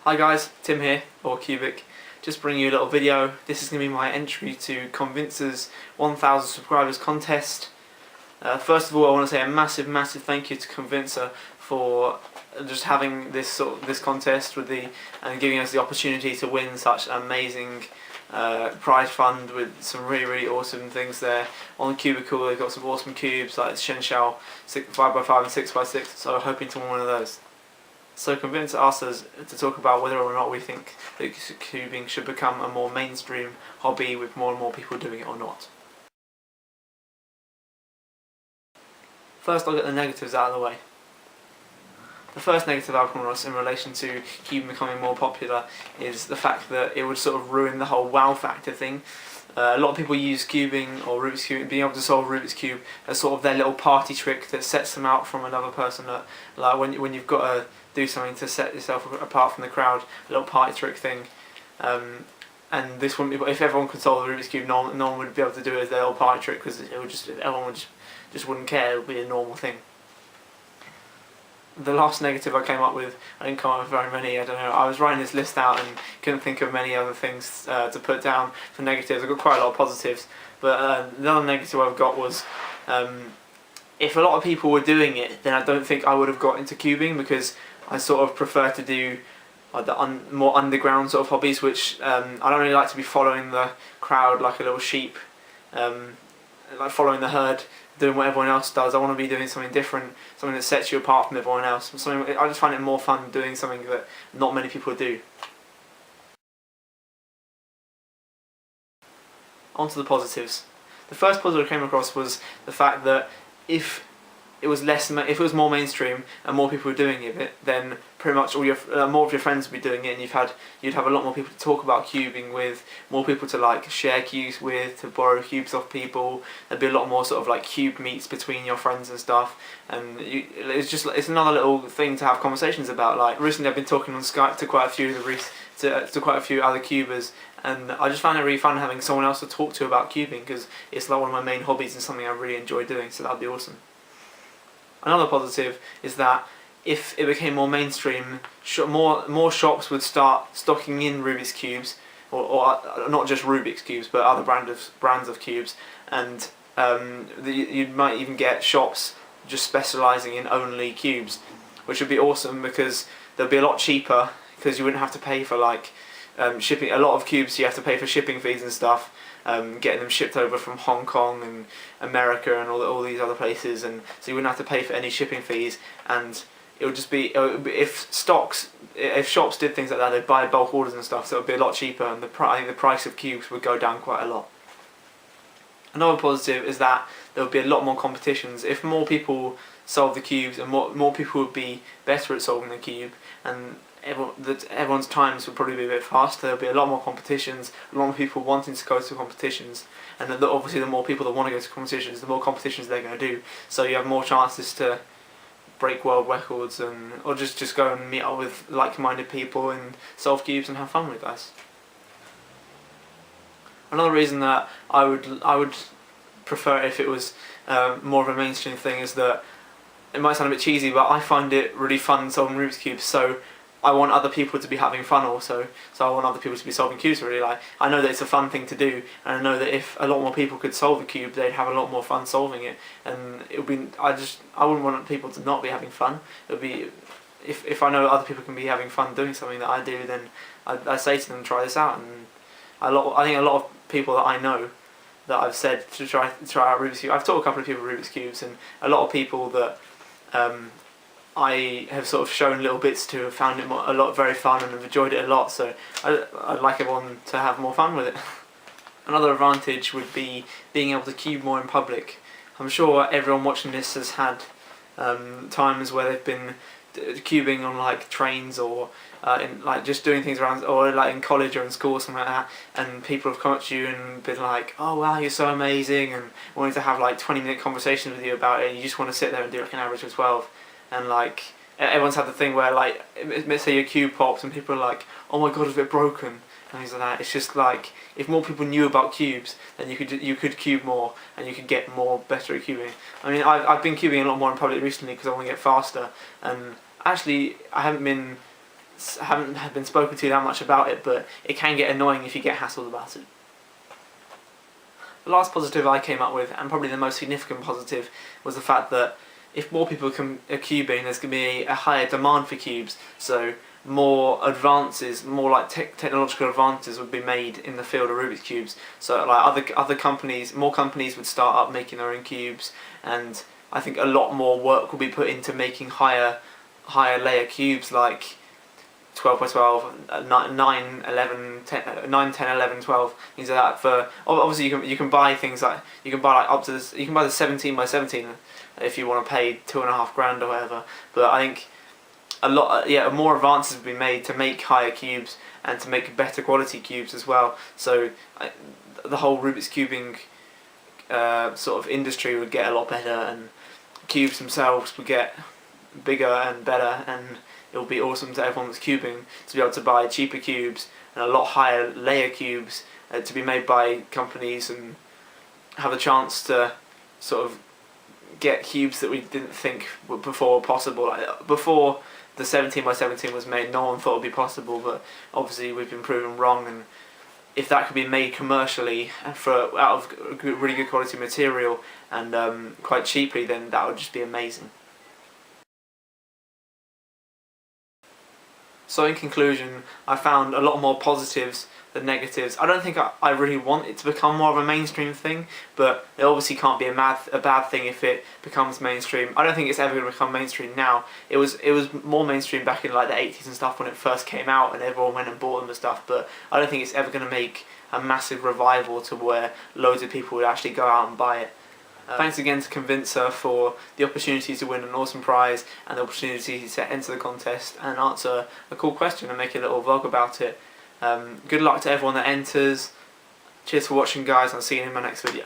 Hi guys, Tim here, or Kubik. Just bringing you a little video. This is going to be my entry to Convinsa's 1000 subscribers contest. First of all, I want to say a massive thank you to Convinsa for just having this contest and giving us the opportunity to win such an amazing prize fund with some really awesome things there. On the Cubicle, they've got some awesome cubes like Shenshao 5x5 and 6x6, so I'm hoping to win one of those. So Convinsa asked us to talk about whether or not we think that cubing should become a more mainstream hobby with more and more people doing it or not. First, I'll get the negatives out of the way. The first negative I'll come across in relation to cubing becoming more popular is the fact that it would sort of ruin the whole wow factor thing. A lot of people use cubing or Rubik's Cube, being able to solve Rubik's Cube, as sort of their little party trick that sets them out from another person. Like when you've got to do something to set yourself apart from the crowd, a little party trick thing. And this wouldn't be, if everyone could solve the Rubik's Cube, no one would be able to do it as their little party trick, because everyone would just wouldn't care. It would be a normal thing. The last negative I came up with, I didn't come up with very many, I don't know, I was writing this list out and couldn't think of many other things to put down for negatives. I've got quite a lot of positives, but the other negative I've got was, if a lot of people were doing it, then I don't think I would have got into cubing, because I sort of prefer to do the more underground sort of hobbies, which I don't really like to be following the crowd like a little sheep, like following the herd, doing what everyone else does. I want to be doing something different, something that sets you apart from everyone else. I just find it more fun doing something that not many people do. On to the positives. The first positive I came across was the fact that if it was more mainstream and more people were doing it, then pretty much all more of your friends would be doing it, and you'd have a lot more people to talk about cubing with, more people to like share cubes with, to borrow cubes off people. There'd be a lot more sort of like cube meets between your friends and stuff, and it's another little thing to have conversations about. Like recently, I've been talking on Skype to quite a few other cubers, and I just found it really fun having someone else to talk to about cubing, because it's like one of my main hobbies and something I really enjoy doing. So that'd be awesome. Another positive is that if it became more mainstream, more shops would start stocking in Rubik's Cubes, or not just Rubik's Cubes, but other brands of cubes, and you might even get shops just specialising in only cubes, which would be awesome, because they'll be a lot cheaper, because you wouldn't have to pay for like shipping. A lot of cubes you have to pay for shipping fees and stuff. Getting them shipped over from Hong Kong and America and all these other places, and so you wouldn't have to pay for any shipping fees, and it would just be, if shops did things like that, they'd buy bulk orders and stuff, so it would be a lot cheaper, and I think the price of cubes would go down quite a lot. Another positive is that there would be a lot more competitions. If more people solve the cubes, and more people would be better at solving the cube, and everyone's times would probably be a bit faster. There'll be a lot more competitions, a lot more people wanting to go to competitions, and then obviously the more people that want to go to competitions, the more competitions they're going to do. So you have more chances to break world records, or just go and meet up with like-minded people and solve cubes and have fun with guys. Another reason that I would prefer it if it was more of a mainstream thing is that it might sound a bit cheesy, but I find it really fun solving Rubik's Cubes, so I want other people to be having fun also. So I want other people to be solving cubes really. Like, I know that it's a fun thing to do, and I know that if a lot more people could solve a cube, they'd have a lot more fun solving it, and it would be, I wouldn't want people to not be having fun. It would be, if I know other people can be having fun doing something that I do, then I say to them, try this out. And I think a lot of people that I know that I've said to try out Rubik's Cube, I've taught a couple of people Rubik's Cubes, and a lot of people that I have sort of shown little bits to have found it very fun and have enjoyed it a lot, so I'd like everyone to have more fun with it. Another advantage would be being able to cube more in public. I'm sure everyone watching this has had times where they've been cubing on like trains, or in like just doing things around, or like in college or in school or something like that, and people have come up to you and been like, oh wow, you're so amazing, and wanting to have like 20-minute conversations with you about it, and you just want to sit there and do like an average of 12. And like, everyone's had the thing where like, let's say your cube pops and people are like, oh my god, is it broken? And things like that. It's just like, if more people knew about cubes, then you could cube more, and you could get better at cubing. I mean, I've been cubing a lot more in public recently because I want to get faster, and actually I haven't been haven't been spoken to that much about it, but it can get annoying if you get hassled about it. The last positive I came up with, and probably the most significant positive, was the fact that if more people are cubing, there's going to be a higher demand for cubes, so more advances, more like technological advances would be made in the field of Rubik's Cubes. So like other companies, more companies would start up making their own cubes, and I think a lot more work will be put into making higher layer cubes, like 12 by 12, 9, 11, 10, 9, 10, 11, 12, things like that. For obviously you can buy things like you can buy the 17 by 17 if you want to pay $2.5 or whatever. But I think more advances have been made to make higher cubes and to make better quality cubes as well. So the whole Rubik's cubing sort of industry would get a lot better, and cubes themselves would get bigger and better, and it will be awesome to everyone that's cubing to be able to buy cheaper cubes and a lot higher layer cubes to be made by companies, and have a chance to sort of get cubes that we didn't think were before possible. Like, before the 17 by 17 was made, no one thought it would be possible, but obviously we've been proven wrong, and if that could be made commercially and out of really good quality material and quite cheaply, then that would just be amazing. So in conclusion, I found a lot more positives than negatives. I don't think I really want it to become more of a mainstream thing, but it obviously can't be a bad thing if it becomes mainstream. I don't think it's ever going to become mainstream now. It was more mainstream back in like the 80s and stuff when it first came out and everyone went and bought them and stuff, but I don't think it's ever going to make a massive revival to where loads of people would actually go out and buy it. Thanks again to Convinsa for the opportunity to win an awesome prize and the opportunity to enter the contest and answer a cool question and make a little vlog about it. Good luck to everyone that enters. Cheers for watching, guys, and I'll see you in my next video.